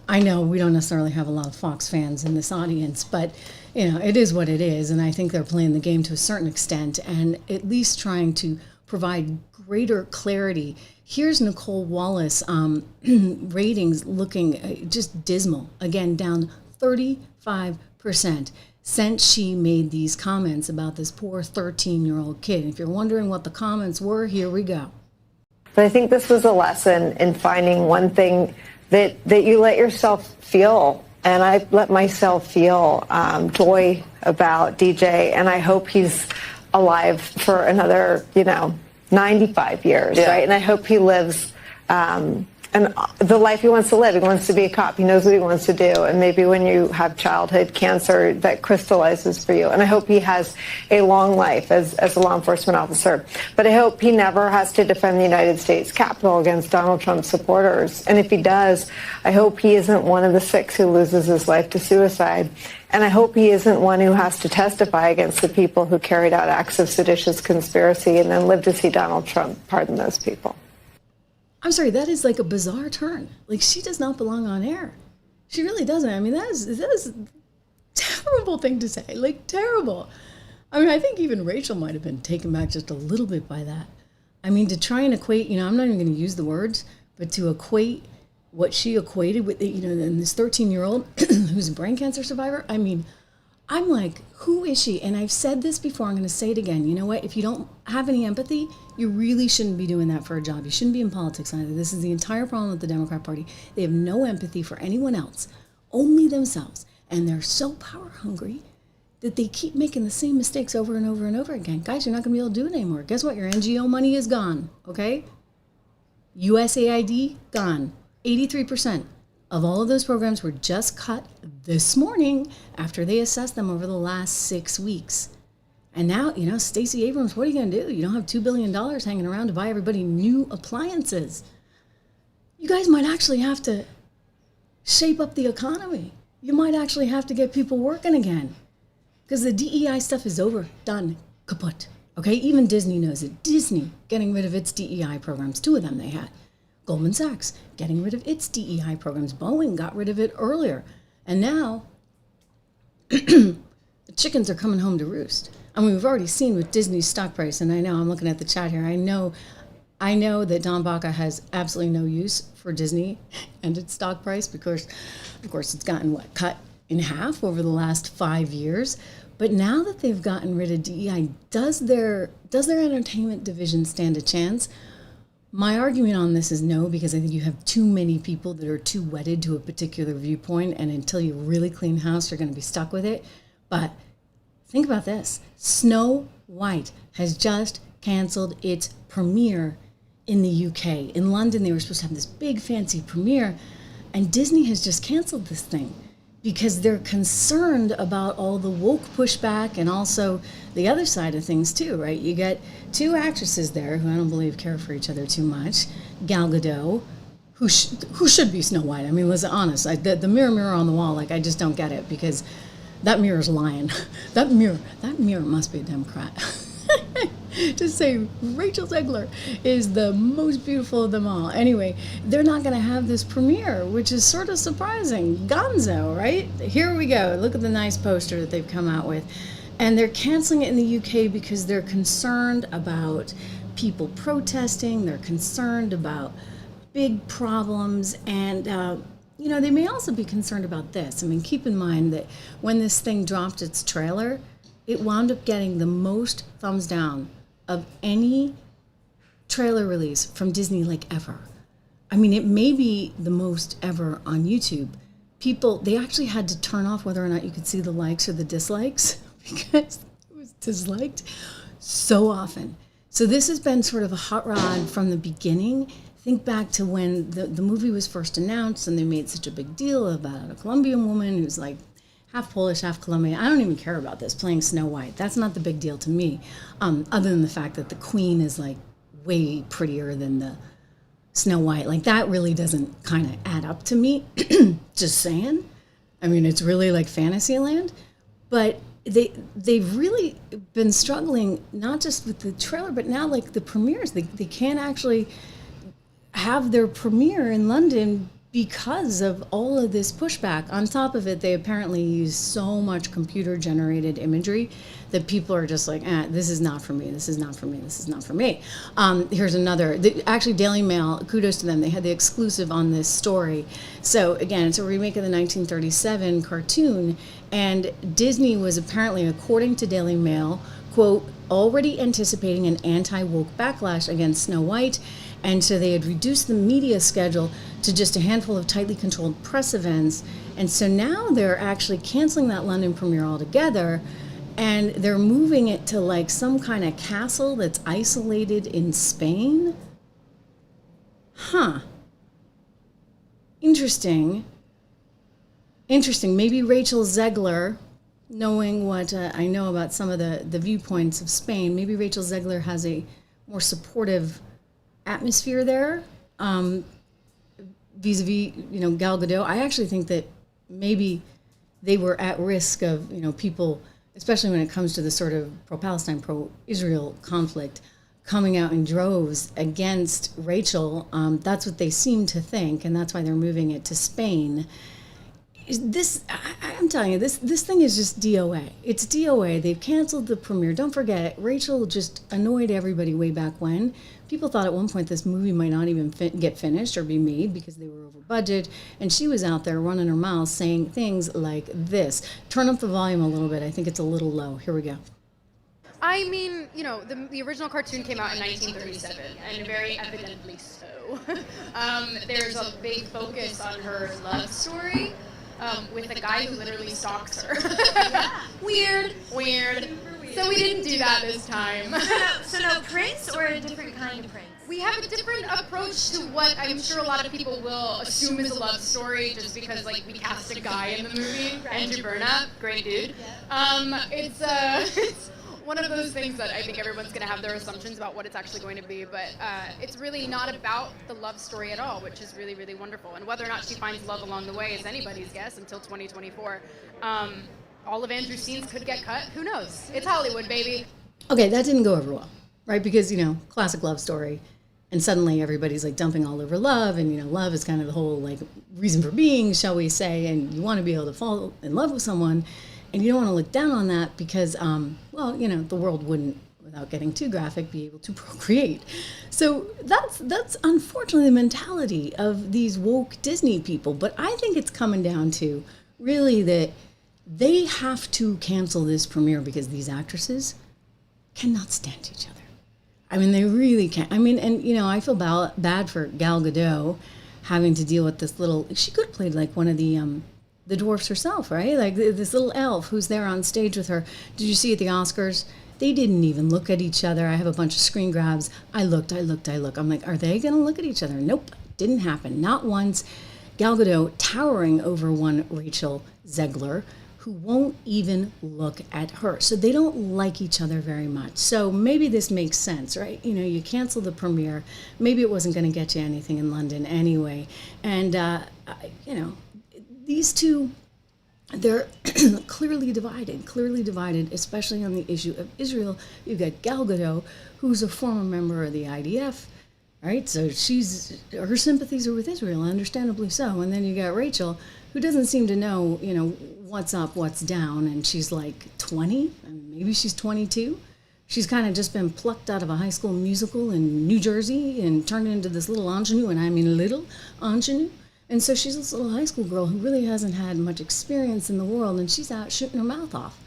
I know we don't necessarily have a lot of Fox fans in this audience, but, it is what it is. And I think they're playing the game to a certain extent and at least trying to provide greater clarity. Here's Nicole Wallace ratings looking just dismal. Again, down 35% since she made these comments about this poor 13-year-old kid. If you're wondering what the comments were, here we go. But I think this was a lesson in finding one thing that you let yourself feel. And I let myself feel joy about DJ. And I hope he's alive for another, 95 years, right? And I hope he lives and the life he wants to live. He wants to be a cop. He knows what he wants to do. And maybe when you have childhood cancer, that crystallizes for you. And I hope he has a long life as a law enforcement officer. But I hope he never has to defend the United States Capitol against Donald Trump supporters. And if he does, I hope he isn't one of the 6 who loses his life to suicide. And I hope he isn't one who has to testify against the people who carried out acts of seditious conspiracy and then live to see Donald Trump pardon those people. I'm sorry, that is like a bizarre turn. Like, she does not belong on air. She really doesn't. I mean, that is a terrible thing to say. Like, terrible. I mean, I think even Rachel might have been taken back just a little bit by that. I mean, to try and equate, I'm not even going to use the words, but to equate what she equated with, and this 13-year-old who's a brain cancer survivor. I mean, I'm like, who is she? And I've said this before, I'm going to say it again. You know what? If you don't have any empathy, you really shouldn't be doing that for a job. You shouldn't be in politics either. This is the entire problem with the Democrat Party. They have no empathy for anyone else, only themselves. And they're so power hungry that they keep making the same mistakes over and over and over again. Guys, you're not going to be able to do it anymore. Guess what? Your NGO money is gone, okay? USAID, gone. 83% of all of those programs were just cut this morning after they assessed them over the last 6 weeks. And now, Stacey Abrams, what are you going to do? You don't have $2 billion hanging around to buy everybody new appliances. You guys might actually have to shape up the economy. You might actually have to get people working again. Because the DEI stuff is over, done, kaput. Okay, even Disney knows it. Disney getting rid of its DEI programs, 2 of them they had. Goldman Sachs getting rid of its DEI programs. Boeing got rid of it earlier. And now, the chickens are coming home to roost. I mean, we've already seen with Disney's stock price, and I know, I'm looking at the chat here, I know that Don Baca has absolutely no use for Disney and its stock price because, of course, it's gotten, cut in half over the last 5 years. But now that they've gotten rid of DEI, does their entertainment division stand a chance? My argument on this is no, because I think you have too many people that are too wedded to a particular viewpoint, and until you really clean house, you're going to be stuck with it. But think about this. Snow White has just canceled its premiere in the UK. In London, they were supposed to have this big fancy premiere, and Disney has just canceled this thing because they're concerned about all the woke pushback and also the other side of things too, right? You get 2 actresses there who I don't believe care for each other too much. Gal Gadot, who should be Snow White. I mean, let's be honest. The mirror on the wall, I just don't get it because that mirror's lying. That mirror must be a Democrat. Just say Rachel Zegler is the most beautiful of them all. Anyway, they're not going to have this premiere, which is sort of surprising. Gonzo, right? Here we go. Look at the nice poster that they've come out with. And they're canceling it in the UK because they're concerned about people protesting. They're concerned about big problems. And, they may also be concerned about this. I mean, keep in mind that when this thing dropped its trailer, it wound up getting the most thumbs down of any trailer release from Disney ever. I mean, it may be the most ever on YouTube. They actually had to turn off whether or not you could see the likes or the dislikes because it was disliked so often. So this has been sort of a hot rod from the beginning. Think back to when the movie was first announced and they made such a big deal about a Colombian woman who's half Polish, half Colombian. I don't even care about this, playing Snow White. That's not the big deal to me, other than the fact that the Queen is way prettier than the Snow White. That really doesn't kind of add up to me. Just saying. I mean, it's really Fantasyland. But they've really been struggling, not just with the trailer, but now the premieres. They can't actually have their premiere in London because of all of this pushback. On top of it, they apparently use so much computer-generated imagery that people are just this is not for me, this is not for me, this is not for me. Here's another. Actually, Daily Mail, kudos to them, they had the exclusive on this story. So again, it's a remake of the 1937 cartoon, and Disney was apparently, according to Daily Mail, quote, already anticipating an anti-woke backlash against Snow White, and so they had reduced the media schedule to just a handful of tightly controlled press events. And so now they're actually canceling that London premiere altogether, and they're moving it to some kind of castle that's isolated in Spain. Huh. interesting. Maybe Rachel Zegler, knowing what I know about some of the viewpoints of Spain, maybe Rachel Zegler has a more supportive atmosphere there, vis-a-vis, Gal Gadot. I actually think that maybe they were at risk of, people, especially when it comes to the sort of pro-Palestine, pro-Israel conflict, coming out in droves against Rachel. That's what they seem to think, and that's why they're moving it to Spain. I'm telling you, this thing is just DOA. It's DOA. They've canceled the premiere. Don't forget, Rachel just annoyed everybody way back when. People thought at one point this movie might not even get finished or be made because they were over budget. And she was out there running her mouth saying things like this. Turn up the volume a little bit. I think it's a little low. Here we go. I mean, the original cartoon came out in 1937, and very evidently so. There's a big focus on her love story. With a guy who literally stalks her. Weird. So we didn't do that this time. So no prince or a different kind of prince? We have a different approach to what I'm sure a lot of people will assume is a love story just because, we cast a guy in the movie. Right. Andrew Burnap, great dude. Yeah. It's one of those things that I think everyone's going to have their assumptions about what it's actually going to be, but it's really not about the love story at all, which is really, really wonderful. And whether or not she finds love along the way is anybody's guess until 2024. All of Andrew's scenes could get cut. Who knows? It's Hollywood, baby. Okay, that didn't go over well, right? Because, classic love story. And suddenly everybody's dumping all over love, and love is kind of the whole reason for being, shall we say, and you want to be able to fall in love with someone. And you don't want to look down on that because, the world wouldn't, without getting too graphic, be able to procreate. So that's unfortunately the mentality of these woke Disney people. But I think it's coming down to really that they have to cancel this premiere because these actresses cannot stand each other. I mean, they really can't. I mean, and, I feel bad for Gal Gadot having to deal with this little, she could have played one of the dwarfs herself, right? This little elf who's there on stage with her. Did you see at the Oscars? They didn't even look at each other. I have a bunch of screen grabs. I looked. I'm like, are they going to look at each other? Nope. Didn't happen. Not once. Gal Gadot towering over one Rachel Zegler, who won't even look at her. So they don't like each other very much. So maybe this makes sense, right? You cancel the premiere. Maybe it wasn't going to get you anything in London anyway. And, these two, they're clearly divided, especially on the issue of Israel. You've got Gal Gadot, who's a former member of the IDF, right? So her sympathies are with Israel, understandably so. And then you got Rachel, who doesn't seem to know, what's up, what's down. And she's 20, and maybe she's 22. She's kind of just been plucked out of a high school musical in New Jersey and turned into this little ingenue, and I mean little ingenue. And so she's this little high school girl who really hasn't had much experience in the world, and she's out shooting her mouth off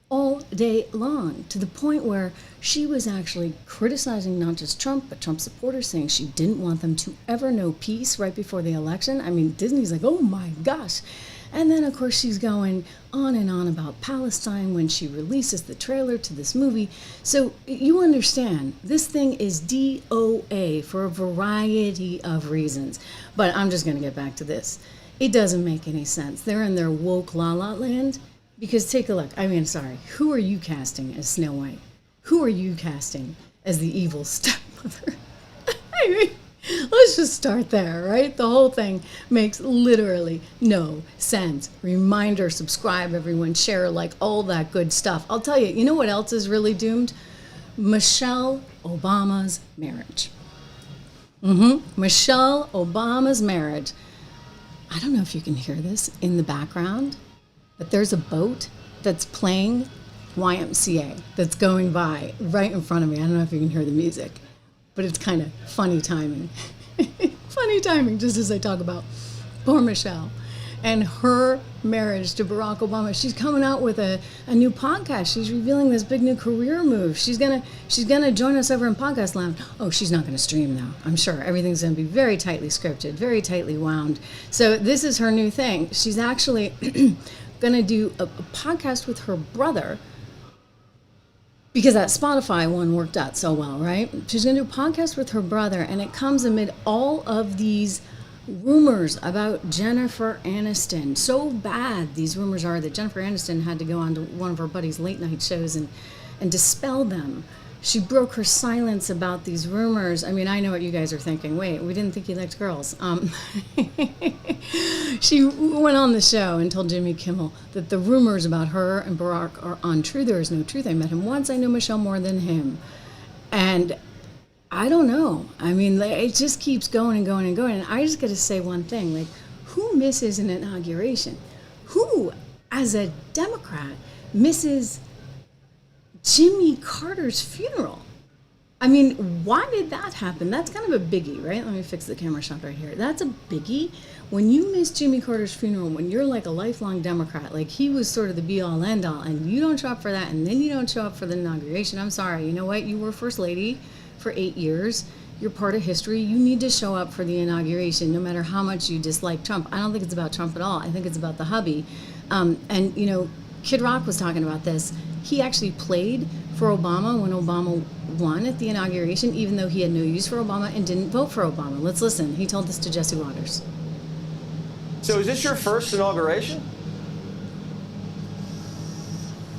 all day long, to the point where she was actually criticizing not just Trump, but Trump supporters, saying she didn't want them to ever know peace right before the election. I mean, Disney's like, oh my gosh. And then, of course, she's going on and on about Palestine when she releases the trailer to this movie. So you understand, this thing is DOA for a variety of reasons. But I'm just going to get back to this. It doesn't make any sense. They're in their woke la-la land. Because take a look. I mean, sorry. Who are you casting as Snow White? Who are you casting as the evil stepmother? I mean, let's just start there, right? The whole thing makes literally no sense. Reminder, subscribe, everyone, share, all that good stuff. I'll tell you, you know what else is really doomed? Michelle Obama's marriage. Michelle Obama's marriage. I don't know if you can hear this in the background, but there's a boat that's playing YMCA that's going by right in front of me. I don't know if you can hear the music, but it's kind of funny timing. Funny timing, just as I talk about poor Michelle and her marriage to Barack Obama. She's coming out with a new podcast. She's revealing this big new career move. She's gonna join us over in Podcast Land. Oh, she's not gonna stream though. I'm sure everything's gonna be very tightly scripted, very tightly wound. So this is her new thing. She's actually gonna do a podcast with her brother, because that Spotify one worked out so well, right? She's gonna do a podcast with her brother, and it comes amid all of these rumors about Jennifer Aniston. So bad these rumors are that Jennifer Aniston had to go on to one of her buddies' late night shows and dispel them. She broke her silence about these rumors. I mean, I know what you guys are thinking. Wait, we didn't think you liked girls. She went on the show and told Jimmy Kimmel that the rumors about her and Barack are untrue. There is no truth. I met him once. I know Michelle more than him. And I don't know. I mean, it just keeps going and going and going. And I just got to say one thing. Like, who misses an inauguration? Who, as a Democrat, misses Jimmy Carter's funeral? I mean, why did that happen? That's kind of a biggie, right? Let me fix the camera shot right here. That's a biggie. When you miss Jimmy Carter's funeral, when you're like a lifelong Democrat, like he was sort of the be-all, end-all, and you don't show up for that, and then you don't show up for the inauguration, I'm sorry. You know what? You were First Lady for 8 years. You're part of history. You need to show up for the inauguration, no matter how much you dislike Trump. I don't think it's about Trump at all. I think it's about the hubby. And, you know, Kid Rock was talking about this. He actually played for Obama when Obama won at the inauguration, even though he had no use for Obama and didn't vote for Obama. Let's listen. He told this to Jesse Waters. So is this your first inauguration?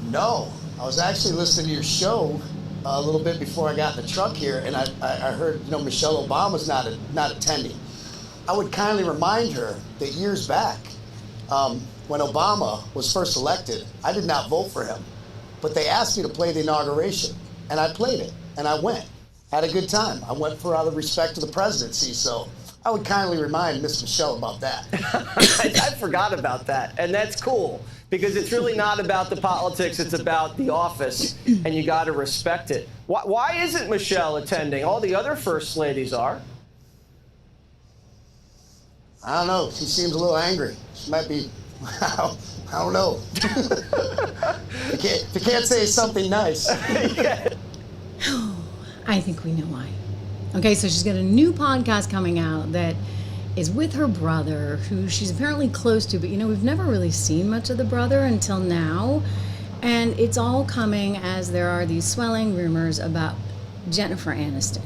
No. I was actually listening to your show a little bit before I got in the truck here, and I heard, you know, Michelle Obama's not attending. I would kindly remind her that years back, when Obama was first elected, I did not vote for him. But they asked me to play the inauguration, and I played it, and I went. Had a good time. I went for out of respect to the presidency, so I would kindly remind Miss Michelle about that. I forgot about that, and that's cool, because it's really not about the politics, it's about the office, and you got to respect it. Why isn't Michelle attending? All the other first ladies are. I don't know. She seems a little angry. She might be, I don't know. If you can't say something nice. I think we know why. Okay, so she's got a new podcast coming out that is with her brother, who she's apparently close to, but you know, we've never really seen much of the brother until now. And it's all coming as there are these swelling rumors about Jennifer Aniston.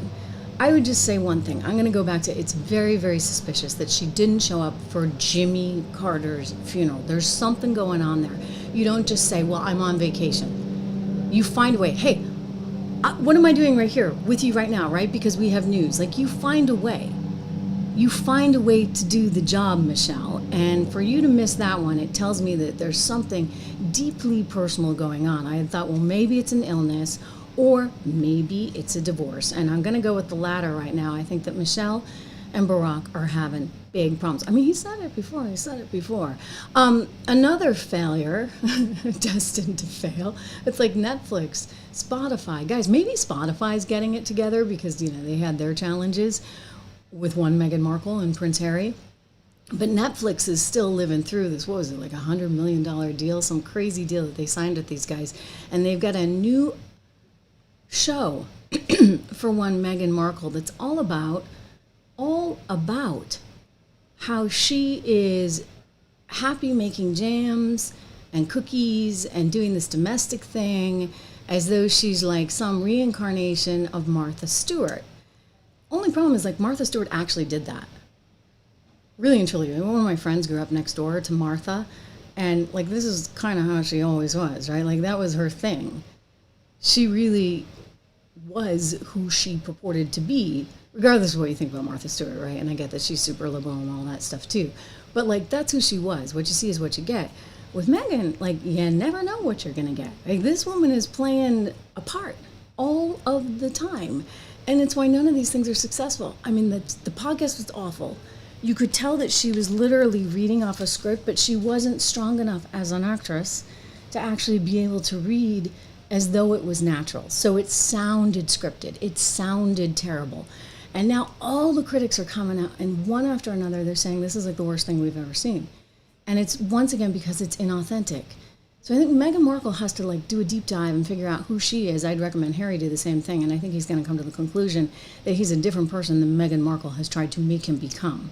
I would just say one thing. I'm going to go back to, it's very, very suspicious that she didn't show up for Jimmy Carter's funeral. There's something going on there. You don't just say, well, I'm on vacation. You find a way. Hey, what am I doing right here with you right now, right? Because we have news. Like, you find a way. You find a way to do the job, Michelle. And for you to miss that one, it tells me that there's something deeply personal going on. I had thought, well, maybe it's an illness, or maybe it's a divorce. And I'm going to go with the latter right now. I think that Michelle and Barack are having big problems. I mean, he said it before. Another failure, destined to fail. It's like Netflix, Spotify. Guys, maybe Spotify's getting it together because, you know, they had their challenges with one Meghan Markle and Prince Harry. But Netflix is still living through this, what was it, like $100 million deal, some crazy deal that they signed with these guys. And they've got a new show for one Meghan Markle that's all about how she is happy making jams and cookies and doing this domestic thing as though she's like some reincarnation of Martha Stewart. Only problem is, like, Martha Stewart actually did that. Really and truly. One of my friends grew up next door to Martha, and like, this is kind of how she always was, right? Like, that was her thing. She really was who she purported to be, regardless of what you think about Martha Stewart, right? And I get that she's super liberal and all that stuff too. But like, that's who she was. What you see is what you get. With Meghan, like, you never know what you're gonna get. Like, this woman is playing a part all of the time. And it's why none of these things are successful. I mean, the podcast was awful. You could tell that she was literally reading off a script, but she wasn't strong enough as an actress to actually be able to read as though it was natural. So it sounded scripted. It sounded terrible. And now all the critics are coming out, and one after another, they're saying this is like the worst thing we've ever seen. And it's, once again, because it's inauthentic. So I think Meghan Markle has to like do a deep dive and figure out who she is. I'd recommend Harry do the same thing, and I think he's going to come to the conclusion that he's a different person than Meghan Markle has tried to make him become.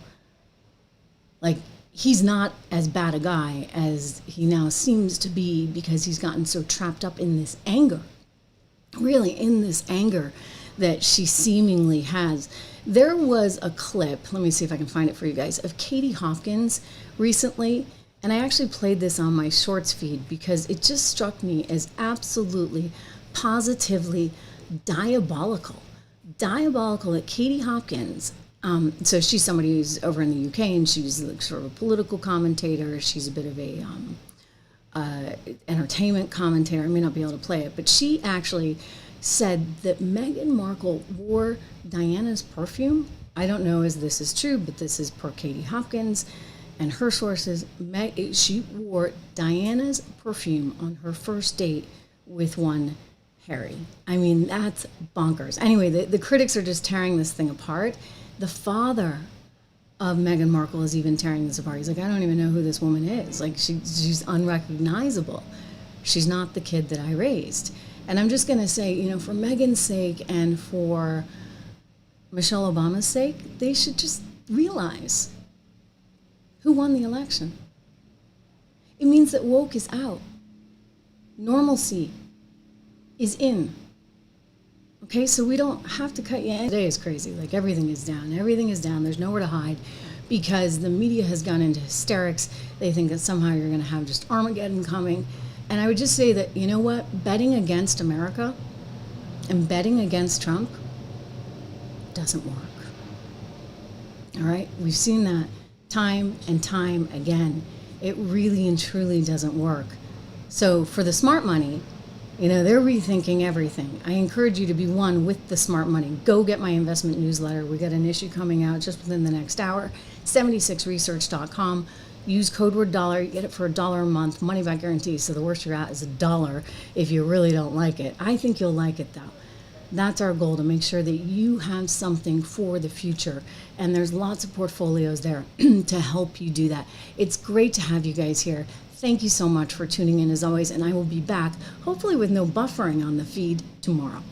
Like, he's not as bad a guy as he now seems to be because he's gotten so trapped up in this anger. Really, in this anger that she seemingly has. There was a clip, let me see if I can find it for you guys, of Katie Hopkins recently, and I actually played this on my shorts feed because it just struck me as absolutely, positively diabolical. Diabolical that Katie Hopkins, so she's somebody who's over in the UK, and she's like sort of a political commentator. She's a bit of a entertainment commentator. I may not be able to play it, but she actually said that Meghan Markle wore Diana's perfume. I don't know if this is true, but this is per Katie Hopkins and her sources. She wore Diana's perfume on her first date with one Harry. I mean, that's bonkers. Anyway, the critics are just tearing this thing apart. The father of Meghan Markle is even tearing this apart. He's like, I don't even know who this woman is. Like, she's unrecognizable. She's not the kid that I raised. And I'm just going to say, you know, for Meghan's sake and for Michelle Obama's sake, they should just realize who won the election. It means that woke is out. Normalcy is in. Okay, so we don't have to cut you in. Today is crazy. Like, everything is down. Everything is down. There's nowhere to hide because the media has gone into hysterics. They think that somehow you're going to have just Armageddon coming. And I would just say that, you know what? Betting against America and betting against Trump doesn't work. All right? We've seen that time and time again. It really and truly doesn't work. So for the smart money, you know, they're rethinking everything. I encourage you to be one with the smart money. Go get my investment newsletter. We got an issue coming out just within the next hour. 76research.com. Use code word dollar. You get it for $1 a month. Money back guarantee. So the worst you're at is $1 if you really don't like it. I think you'll like it though. That's our goal, to make sure that you have something for the future. And there's lots of portfolios there to help you do that. It's great to have you guys here. Thank you so much for tuning in as always. And I will be back, hopefully with no buffering on the feed tomorrow.